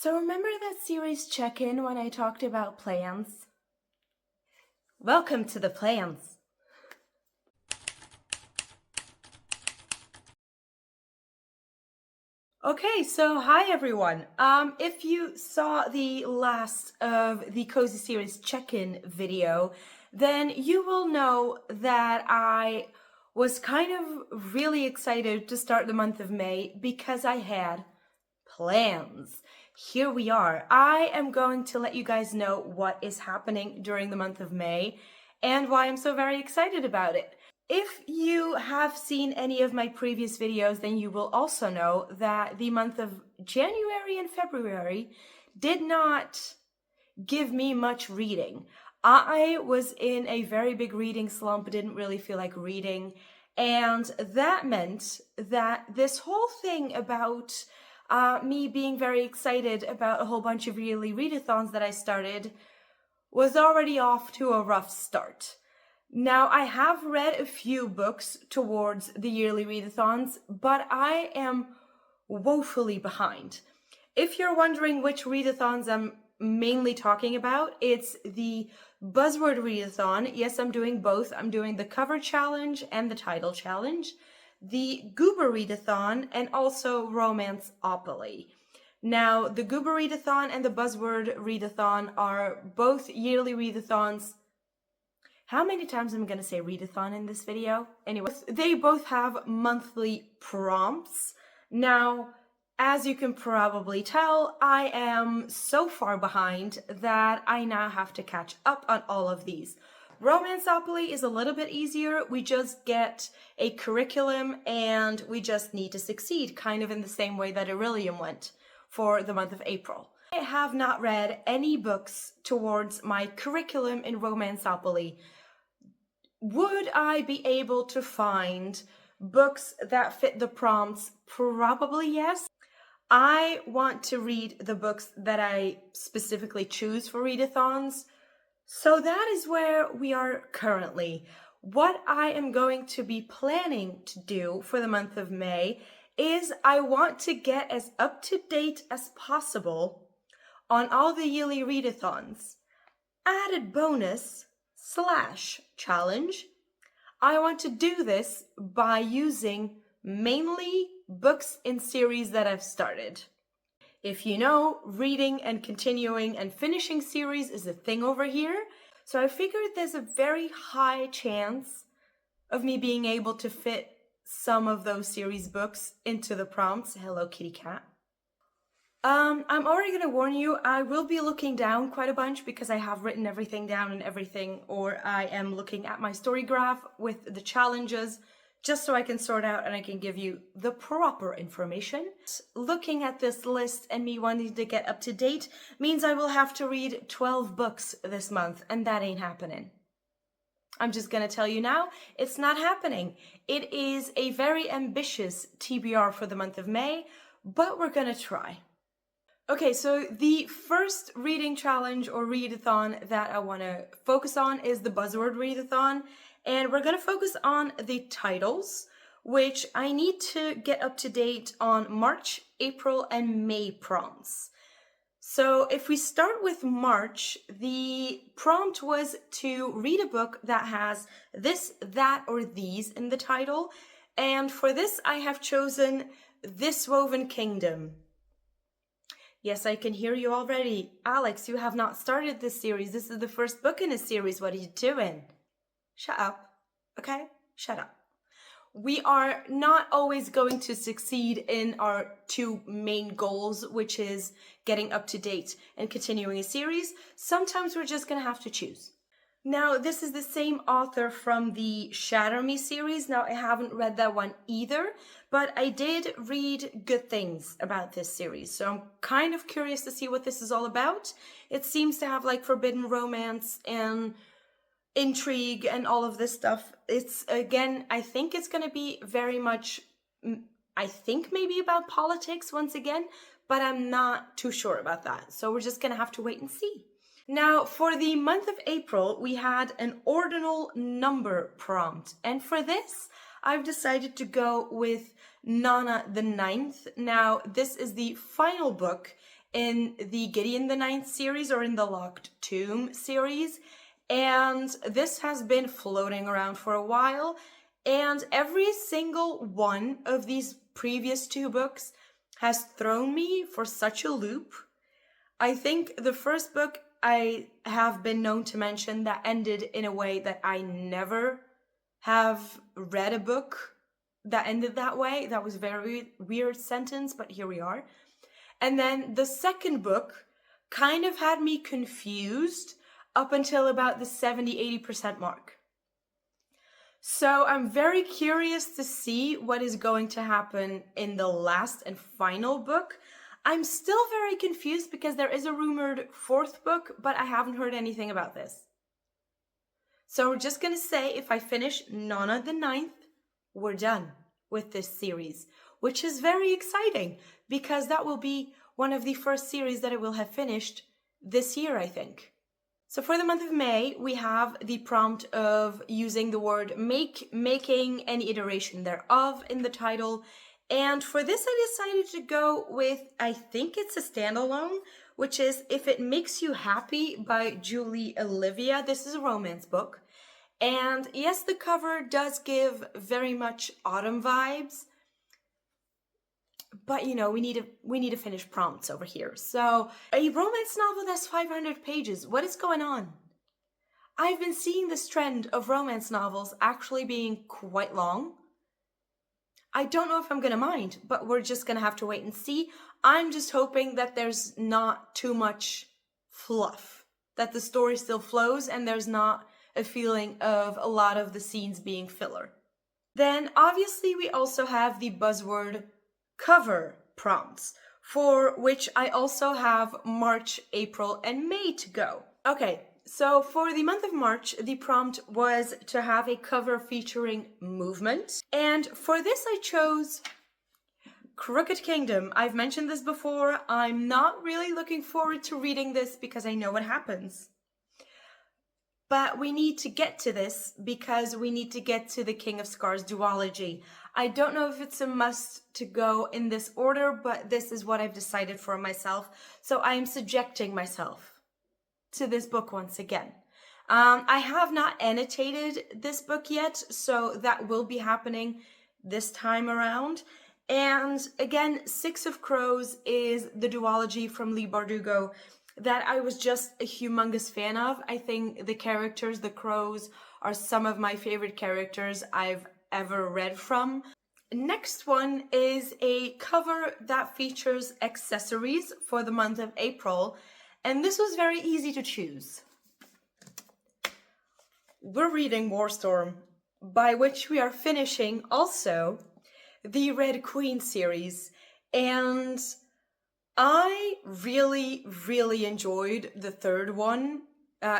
So remember that series check-in when I talked about plans? Welcome to the plans. Okay, so hi everyone. If you saw the last of the Cozy Series check-in video, then you will know that I was kind of really excited to start the month of May because I had plans. Here we are. I am going to let you guys know what is happening during the month of May and why I'm so very excited about it. If you have seen any of my previous videos, then you will also know that the month of January and February did not give me much reading. I was in a very big reading slump, didn't really feel like reading, and that meant that this whole thing about me being very excited about a whole bunch of yearly readathons that I started was already off to a rough start. Now, I have read a few books towards the yearly readathons, but I am woefully behind. If you're wondering which readathons I'm mainly talking about, it's the Buzzword Readathon. Yes, I'm doing both. I'm doing the cover challenge and the title challenge, the Goober Readathon, and also Romanceopoly. Now, the Goober Readathon and the Buzzword Readathon are both yearly readathons. How many times am I going to say readathon in this video? Anyway, they both have monthly prompts. Now, as you can probably tell, I am so far behind that I now have to catch up on all of these. Romanceopoly is a little bit easier. We just get a curriculum and we just need to succeed, kind of in the same way that Aurelium went for the month of April. I have not read any books towards my curriculum in Romanceopoly. Would I be able to find books that fit the prompts? Probably yes. I want to read the books that I specifically choose for readathons. So that is where we are currently. What I am going to be planning to do for the month of May is I want to get as up to date as possible on all the yearly readathons. Added bonus / challenge. I want to do this by using mainly books in series that I've started. If you know, reading and continuing and finishing series is a thing over here. So I figured there's a very high chance of me being able to fit some of those series books into the prompts. Hello, kitty cat. I'm already going to warn you, I will be looking down quite a bunch because I have written everything down and everything, or I am looking at my story graph with the challenges just so I can sort out and I can give you the proper information. Looking at this list and me wanting to get up to date means I will have to read 12 books this month, and that ain't happening. I'm just going to tell you now, it's not happening. It is a very ambitious TBR for the month of May, but we're going to try. Okay, so the first reading challenge or readathon that I want to focus on is the Buzzword Readathon, and we're going to focus on the titles, which I need to get up to date on March, April, and May prompts. So if we start with March, the prompt was to read a book that has this, that, or these in the title, and for this I have chosen This Woven Kingdom. Yes, I can hear you already. Alex, you have not started this series. This is the first book in a series. What are you doing? Shut up, okay? Shut up. We are not always going to succeed in our two main goals, which is getting up to date and continuing a series. Sometimes we're just going to have to choose. Now, this is the same author from the Shatter Me series. Now, I haven't read that one either, but I did read good things about this series. So I'm kind of curious to see what this is all about. It seems to have like forbidden romance and intrigue and all of this stuff. It's, again, I think it's going to be very much, I think maybe about politics once again, but I'm not too sure about that. So we're just going to have to wait and see. Now, for the month of April, we had an ordinal number prompt. And for this, I've decided to go with Nana the Ninth. Now, this is the final book in the Gideon the Ninth series or in the Locked Tomb series. And this has been floating around for a while. And every single one of these previous two books has thrown me for such a loop. I think the first book I have been known to mention that ended in a way that I never have read a book that ended that way. That was a very weird sentence, but here we are. And then the second book kind of had me confused up until about the 70-80% mark. So I'm very curious to see what is going to happen in the last and final book. I'm still very confused because there is a rumored fourth book, but I haven't heard anything about this. So we're just going to say if I finish Nana the Ninth, we're done with this series, which is very exciting because that will be one of the first series that I will have finished this year, I think. So for the month of May, we have the prompt of using the word make, making, any iteration thereof in the title. And for this, I decided to go with, I think it's a standalone, which is If It Makes You Happy by Julie Olivia. This is a romance book. And yes, the cover does give very much autumn vibes. But you know, we need to finish prompts over here. So a romance novel that's 500 pages. What is going on? I've been seeing this trend of romance novels actually being quite long. I don't know if I'm gonna mind, but we're just gonna have to wait and see. I'm just hoping that there's not too much fluff, that the story still flows and there's not a feeling of a lot of the scenes being filler. Then obviously we also have the buzzword cover prompts, for which I also have March, April, and May to go. Okay, so for the month of March, the prompt was to have a cover featuring movement. And for this, I chose Crooked Kingdom. I've mentioned this before. I'm not really looking forward to reading this because I know what happens. But we need to get to this because we need to get to the King of Scars duology. I don't know if it's a must to go in this order, but this is what I've decided for myself. So I am subjecting myself to this book once again. I have not annotated this book yet, so that will be happening this time around. And again, Six of Crows is the duology from Leigh Bardugo that I was just a humongous fan of. I think the characters, the crows, are some of my favorite characters I've ever read from. Next one is a cover that features accessories for the month of April, and this was very easy to choose. We're reading Warstorm, by which we are finishing also the Red Queen series, and I really, really enjoyed the third one,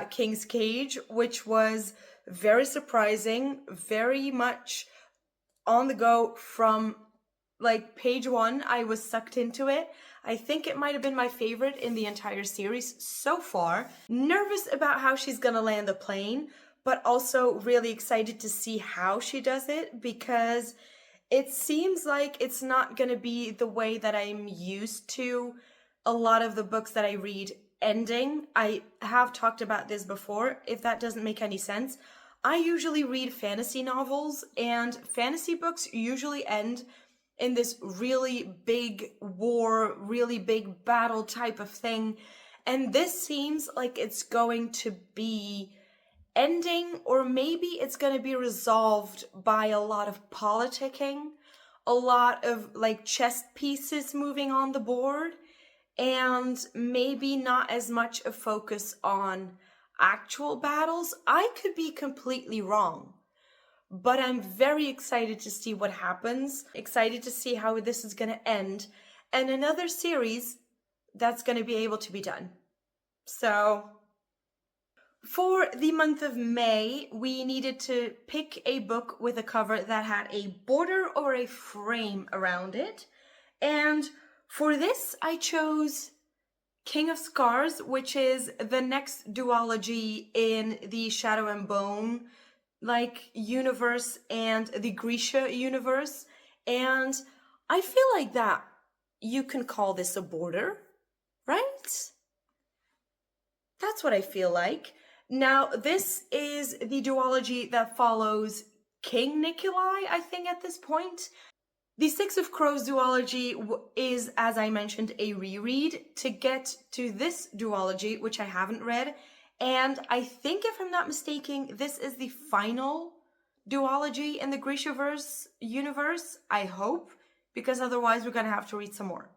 King's Cage, which was very surprising, very much on the go from like page one. I was sucked into it. I think it might have been my favorite in the entire series so far. Nervous about how she's gonna land the plane, but also really excited to see how she does it because it seems like it's not going to be the way that I'm used to a lot of the books that I read ending. I have talked about this before. If that doesn't make any sense, I usually read fantasy novels, and fantasy books usually end in this really big war, really big battle type of thing. And this seems like it's going to be ending, or maybe it's going to be resolved by a lot of politicking, a lot of like chess pieces moving on the board, and maybe not as much a focus on actual battles. I could be completely wrong, but I'm very excited to see what happens, excited to see how this is going to end, and another series that's going to be able to be done. So for the month of May, we needed to pick a book with a cover that had a border or a frame around it. And for this, I chose King of Scars, which is the next duology in the Shadow and Bone universe and the Grisha universe. And I feel like that you can call this a border, That's what I feel like. Now, this is the duology that follows King Nikolai, I think, at this point. The Six of Crows duology is, as I mentioned, a reread to get to this duology, which I haven't read. And I think, if I'm not mistaken, this is the final duology in the Grishaverse universe, I hope, because otherwise we're going to have to read some more.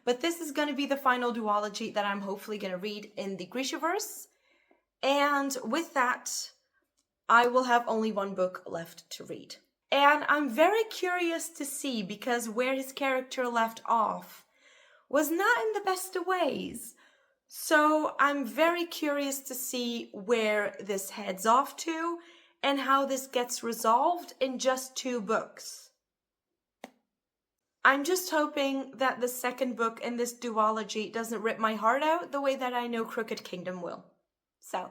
But this is going to be the final duology that I'm hopefully going to read in the Grishaverse. And with that, I will have only one book left to read. And I'm very curious to see, because where his character left off was not in the best of ways. So I'm very curious to see where this heads off to and how this gets resolved in just 2 books. I'm just hoping that the second book in this duology doesn't rip my heart out the way that I know Crooked Kingdom will. So,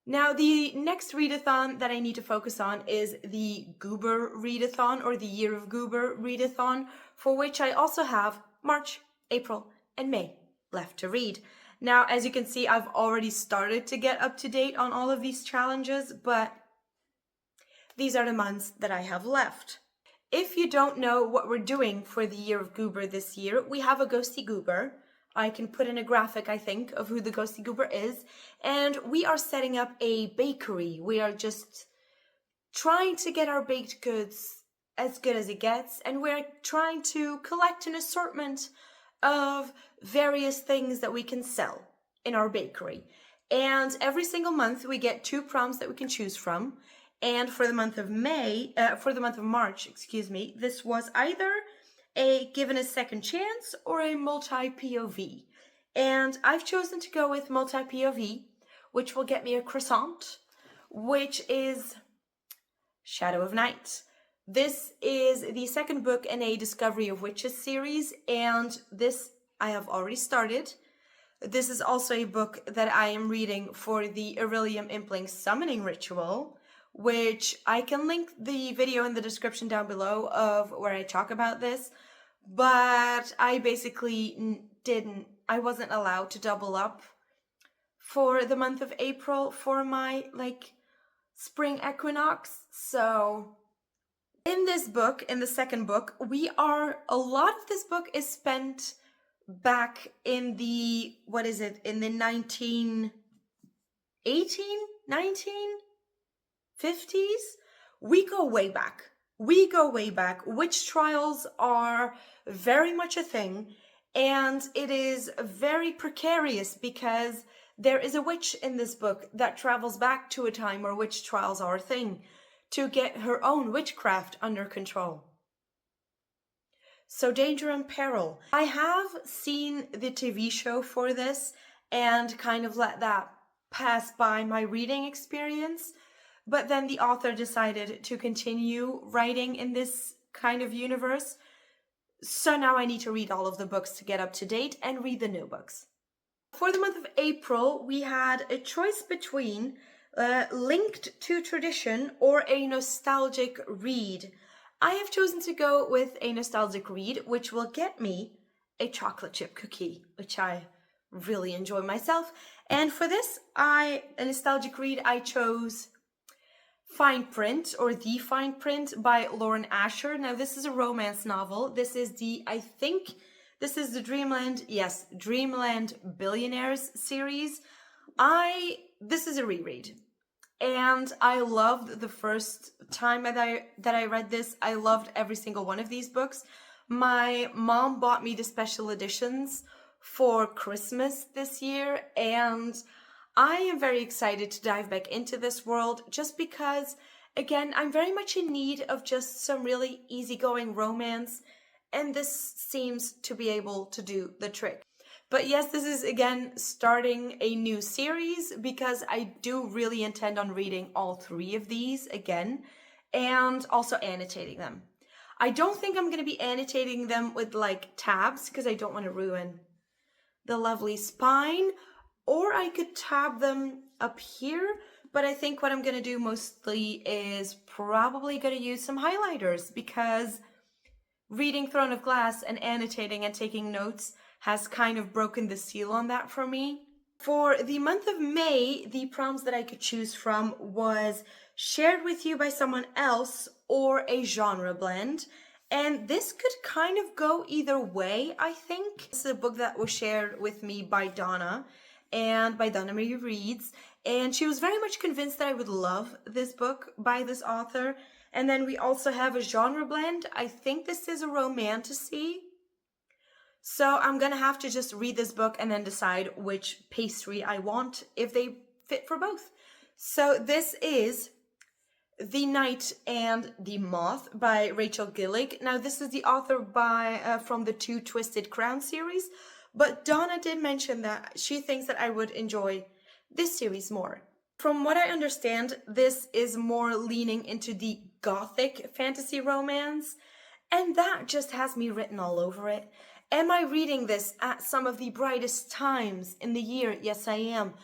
now the next readathon that I need to focus on is the Goober Readathon, or the Year of Goober Readathon, for which I also have March, April, and May left to read. Now, as you can see, I've already started to get up to date on all of these challenges, but these are the months that I have left. If you don't know what we're doing for the Year of Goober this year, we have a Ghosty Goober. I can put in a graphic, I think, of who the Ghosty Goober is. And we are setting up a bakery. We are just trying to get our baked goods as good as it gets. And we're trying to collect an assortment of various things that we can sell in our bakery. And every single month we get 2 prompts that we can choose from. And for the month of March, this was either a given a second chance or a multi-POV. And I've chosen to go with multi-POV, which will get me a croissant, which is Shadow of Night. This is the second book in a Discovery of Witches series, and this I have already started. This is also a book that I am reading for the Irelium Impling Summoning Ritual, which I can link the video in the description down below of where I talk about this, but I basically I wasn't allowed to double up for the month of April for my, spring equinox, so in this book, in the second book, a lot of this book is spent back in the, in the 1950s? We go way back. Witch trials are very much a thing, and it is very precarious because there is a witch in this book that travels back to a time where witch trials are a thing to get her own witchcraft under control. So Danger and Peril. I have seen the TV show for this and kind of let that pass by my reading experience. But then the author decided to continue writing in this kind of universe. So now I need to read all of the books to get up to date and read the new books. For the month of April, we had a choice between Linked to Tradition or a nostalgic read. I have chosen to go with a nostalgic read, which will get me a chocolate chip cookie, which I really enjoy myself. And for this, a nostalgic read, I chose Fine Print, or The Fine Print by Lauren Asher. Now, this is a romance novel. This is the Dreamland Billionaires series. This is a reread. And I loved the first time that I read this. I loved every single one of these books. My mom bought me the special editions for Christmas this year, and I am very excited to dive back into this world just because, again, I'm very much in need of just some really easygoing romance, and this seems to be able to do the trick. But yes, this is, again, starting a new series because I do really intend on reading all 3 of these again and also annotating them. I don't think I'm going to be annotating them with tabs because I don't want to ruin the lovely spine, or I could tab them up here, but I think what I'm going to do mostly is probably going to use some highlighters because reading Throne of Glass and annotating and taking notes has kind of broken the seal on that for me. For the month of May, the prompts that I could choose from was shared with you by someone else or a genre blend. And this could kind of go either way, I think. This is a book that was shared with me by Donna and by Donna Mariereads. And she was very much convinced that I would love this book by this author. And then we also have a genre blend. I think this is a romantasy. So I'm gonna have to just read this book and then decide which pastry I want if they fit for both. So this is The Knight and the Moth by Rachel Gillig. Now this is the author from the Two Twisted Crown series, but Donna did mention that she thinks that I would enjoy this series more. From what I understand, this is more leaning into the gothic fantasy romance, and that just has me written all over it. Am I reading this at some of the brightest times in the year? Yes, I am.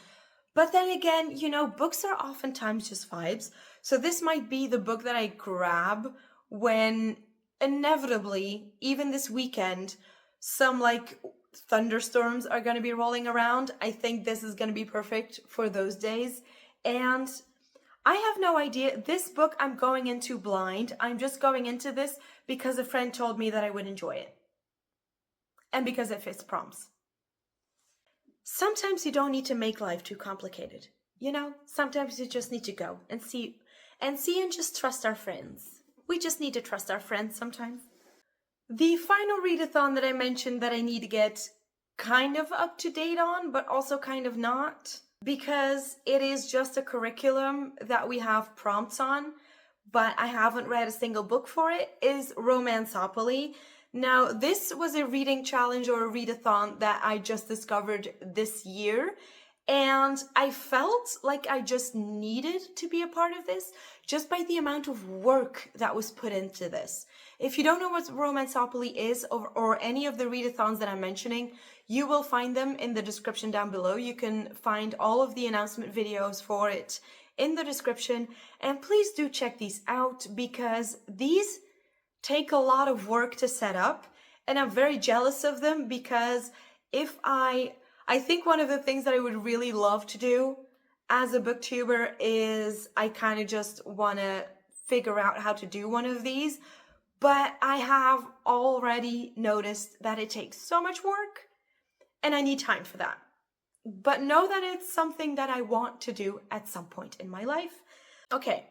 But then again, you know, books are oftentimes just vibes. So this might be the book that I grab when inevitably, even this weekend, some like thunderstorms are going to be rolling around. I think this is going to be perfect for those days. And I have no idea. This book I'm going into blind. I'm just going into this because a friend told me that I would enjoy it. And because it fits prompts. Sometimes you don't need to make life too complicated. You know, sometimes you just need to go and see and just trust our friends. We just need to trust our friends sometimes. The final readathon that I mentioned that I need to get kind of up to date on, but also kind of not, because it is just a curriculum that we have prompts on, but I haven't read a single book for it, is Romanceopoly. Now, this was a reading challenge or a readathon that I just discovered this year, and I felt like I just needed to be a part of this just by the amount of work that was put into this. If you don't know what Romanceopoly is or any of the readathons that I'm mentioning, you will find them in the description down below. You can find all of the announcement videos for it in the description, and please do check these out because these take a lot of work to set up, and I'm very jealous of them because I think one of the things that I would really love to do as a booktuber is I kind of just want to figure out how to do one of these, but I have already noticed that it takes so much work and I need time for that. But know that it's something that I want to do at some point in my life. Okay.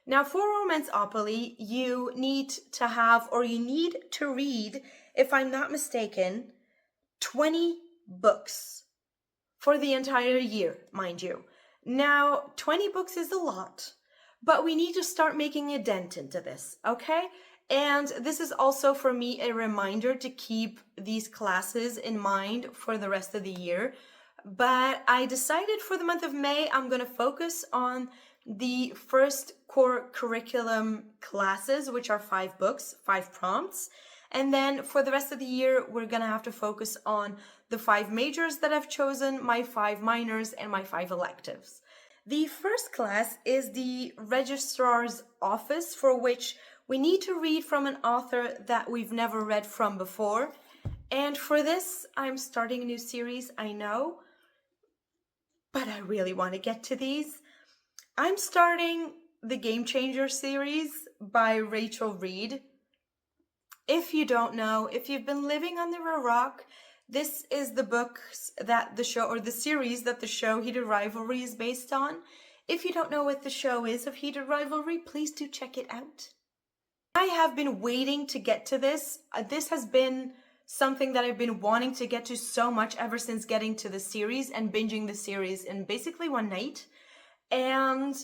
Now for Romanceopoly, you need to read, if I'm not mistaken, 20 books for the entire year, mind you. Now, 20 books is a lot, but we need to start making a dent into this, okay? And this is also for me a reminder to keep these classes in mind for the rest of the year. But I decided for the month of May, I'm going to focus on the first core curriculum classes, which are 5 books, 5 prompts. And then for the rest of the year, we're going to have to focus on the 5 majors that I've chosen, my 5 minors, and my 5 electives. The first class is the Registrar's Office, for which we need to read from an author that we've never read from before. And for this, I'm starting a new series, I know, but I really want to get to these. I'm starting the Game Changer series by Rachel Reed. If you don't know, if you've been living under a rock, this is the books that the show, or the series that the show Heated Rivalry is based on. If you don't know what the show is of Heated Rivalry, please do check it out. I have been waiting to get to this. This has been something that I've been wanting to get to so much ever since getting to the series and binging the series in basically one night. And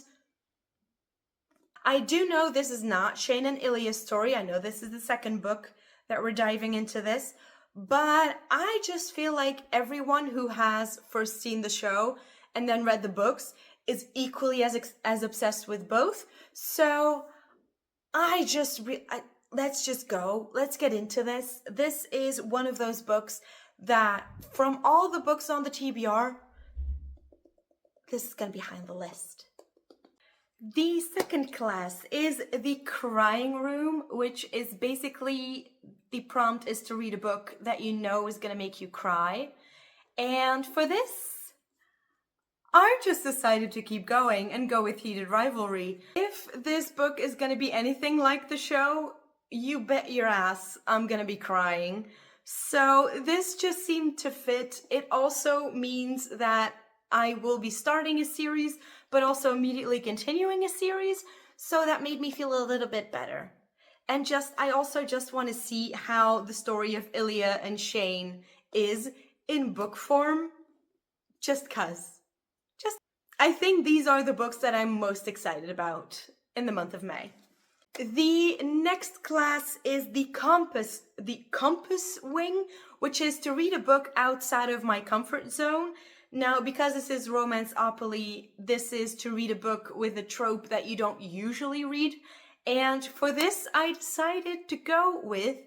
I do know this is not Shane and Ilya's story. I know this is the second book that we're diving into this. But I just feel like everyone who has first seen the show and then read the books is equally as obsessed with both. So let's just go. Let's get into this. This is one of those books that from all the books on the TBR, this is going to be high on the list. The second class is The Crying Room, which is basically the prompt is to read a book that you know is going to make you cry. And for this, I just decided to keep going and go with Heated Rivalry. If this book is gonna be anything like the show, you bet your ass I'm gonna be crying. So this just seemed to fit. It also means that I will be starting a series, but also immediately continuing a series. So that made me feel a little bit better. And I also just want to see how the story of Ilya and Shane is in book form. Just 'cause. I think these are the books that I'm most excited about in the month of May. The next class is the Compass Wing, which is to read a book outside of my comfort zone. Now, because this is Romanceopoly, this is to read a book with a trope that you don't usually read. And for this, I decided to go with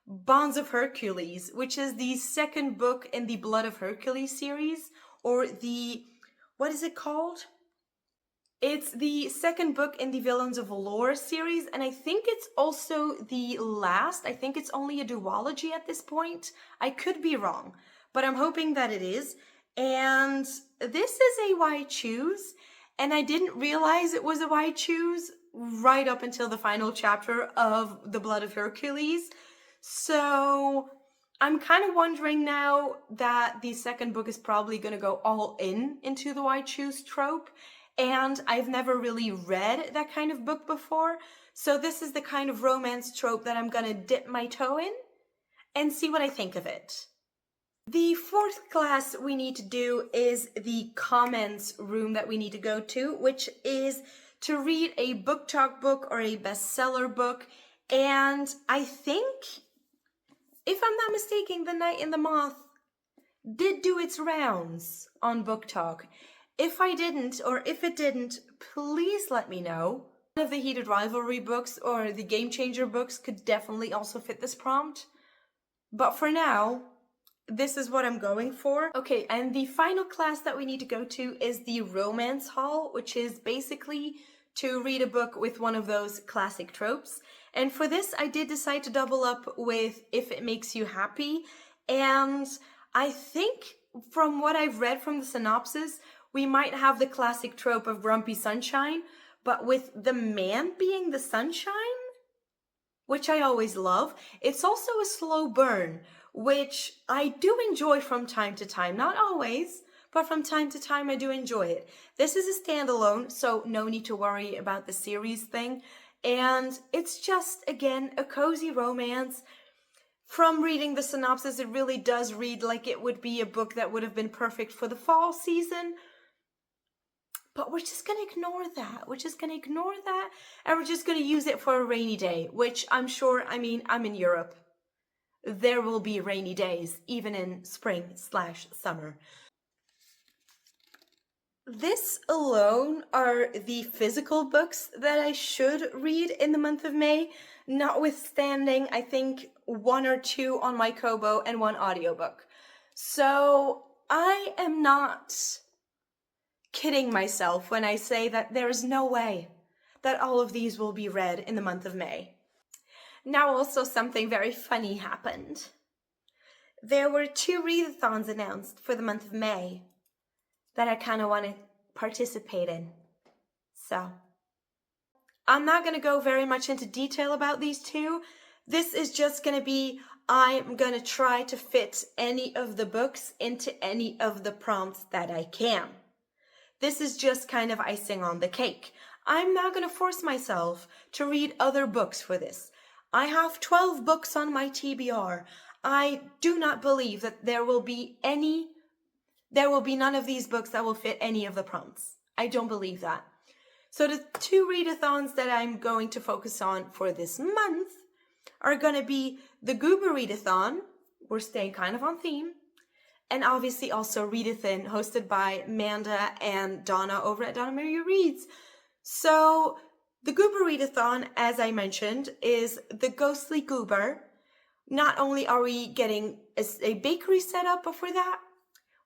Bonds of Hercules, which is the second book in the Blood of Hercules series, or what is it called? It's the second book in the Villains of Lore series, and I think it's also the last. I think it's only a duology at this point. I could be wrong, but I'm hoping that it is. And this is a why choose, and I didn't realize it was a why choose right up until the final chapter of The Blood of Hercules. So I'm kind of wondering now that the second book is probably going to go all into the why choose trope. And I've never really read that kind of book before. So this is the kind of romance trope that I'm going to dip my toe in and see what I think of it. The fourth class we need to do is the comments room that we need to go to, which is to read a book talk book or a bestseller book. And I think, if I'm not mistaken, The Night in the Moth did do its rounds on Book Talk. If I didn't, or if it didn't, please let me know. One of the Heated Rivalry books or the Game Changer books could definitely also fit this prompt. But for now, this is what I'm going for. Okay, and the final class that we need to go to is the Romance Hall, which is basically to read a book with one of those classic tropes. And for this, I did decide to double up with If It Makes You Happy. And I think from what I've read from the synopsis, we might have the classic trope of grumpy sunshine, but with the man being the sunshine, which I always love. It's also a slow burn, which I do enjoy from time to time. Not always, but from time to time I do enjoy it. This is a standalone, so no need to worry about the series thing. And it's just, again, a cozy romance. From reading the synopsis, it really does read like it would be a book that would have been perfect for the fall season. But we're just going to ignore that. We're just going to ignore that. And we're just going to use it for a rainy day, which I'm sure, I'm in Europe. There will be rainy days, even in spring/summer. This alone are the physical books that I should read in the month of May, notwithstanding, I think, 1 or 2 on my Kobo and 1 audiobook. So I am not kidding myself when I say that there is no way that all of these will be read in the month of May. Now also something very funny happened. There were 2 readathons announced for the month of May that I kind of want to participate in. So I'm not going to go very much into detail about these 2. This is just going to be, I'm going to try to fit any of the books into any of the prompts that I can. This is just kind of icing on the cake. I'm not going to force myself to read other books for this. I have 12 books on my TBR. I do not believe that there will be none of these books that will fit any of the prompts. I don't believe that. So the 2 readathons that I'm going to focus on for this month are going to be the Goober Readathon. We're staying kind of on theme. And obviously also Readathin, hosted by Amanda and Donna over at Donna mariereads. So the Goober Readathon, as I mentioned, is the ghostly goober. Not only are we getting a bakery set up, but for that,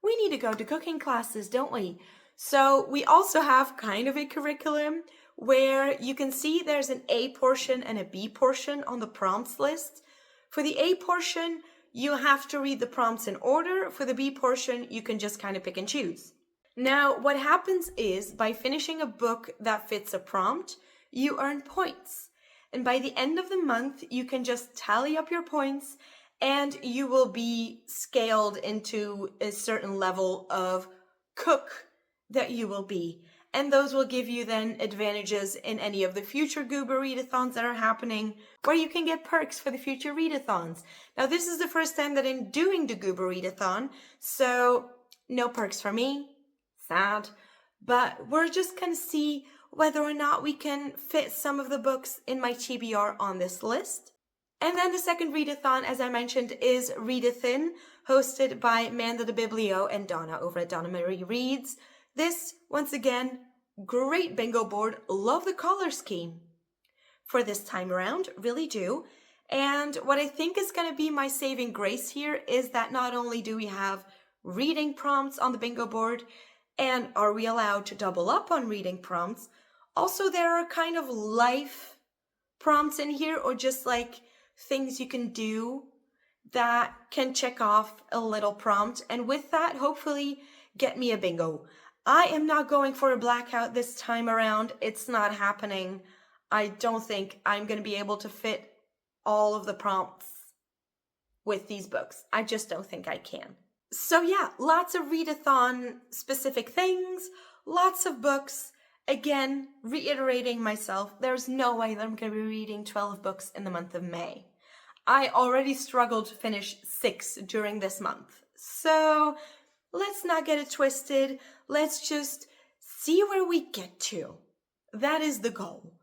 we need to go to cooking classes, don't we? So we also have kind of a curriculum where you can see there's an A portion and a B portion on the prompts list. For the A portion, you have to read the prompts in order. For the B portion, you can just kind of pick and choose. Now, what happens is by finishing a book that fits a prompt, you earn points. And by the end of the month, you can just tally up your points and you will be scaled into a certain level of cook that you will be. And those will give you then advantages in any of the future Goober Readathons that are happening, where you can get perks for the future Readathons. Now, this is the first time that I'm doing the Goober Readathon, so no perks for me. Sad. But we're just going to see whether or not we can fit some of the books in my TBR on this list. And then the second readathon, as I mentioned, is Readathin, hosted by Amanda the Biblio and Donna over at Donna Marie Reads. This, once again, great bingo board. Love the color scheme for this time around, really do. And what I think is going to be my saving grace here is that not only do we have reading prompts on the bingo board, and are we allowed to double up on reading prompts, also there are kind of life prompts in here, or just like things you can do that can check off a little prompt, and with that hopefully get me a bingo. I am not going for a blackout this time around. It's not happening. I don't think I'm going to be able to fit all of the prompts with these books. I just don't think I can. So yeah, lots of readathon specific things, lots of books. Again, reiterating myself, there's no way that I'm going to be reading 12 books in the month of May. I already struggled to finish 6 during this month. So let's not get it twisted. Let's just see where we get to. That is the goal.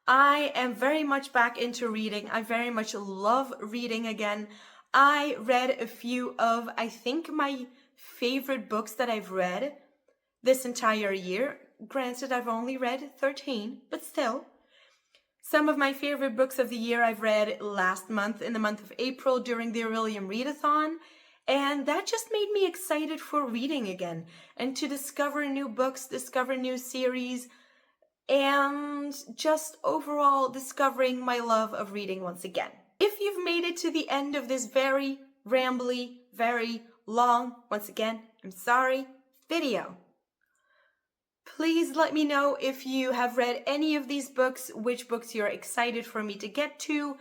I am very much back into reading. I very much love reading again. I read a few of, I think, my favorite books that I've read this entire year. Granted, I've only read 13, but still. Some of my favorite books of the year I've read last month, in the month of April, during the Aurelian Readathon. And that just made me excited for reading again and to discover new books, discover new series, and just overall discovering my love of reading once again. If you've made it to the end of this very rambly, very long, once again, I'm sorry, video, please let me know if you have read any of these books, which books you're excited for me to get to,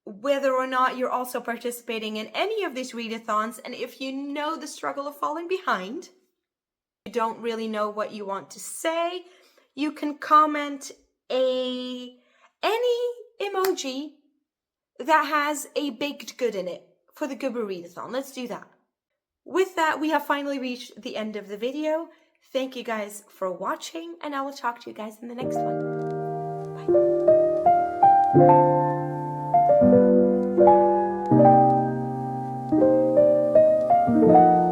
whether or not you're also participating in any of these readathons, and if you know the struggle of falling behind, you don't really know what you want to say, you can comment any emoji that has a baked good in it for the Goober Readathon. Let's do that. With that, we have finally reached the end of the video. Thank you guys for watching, and I will talk to you guys in the next one. Bye.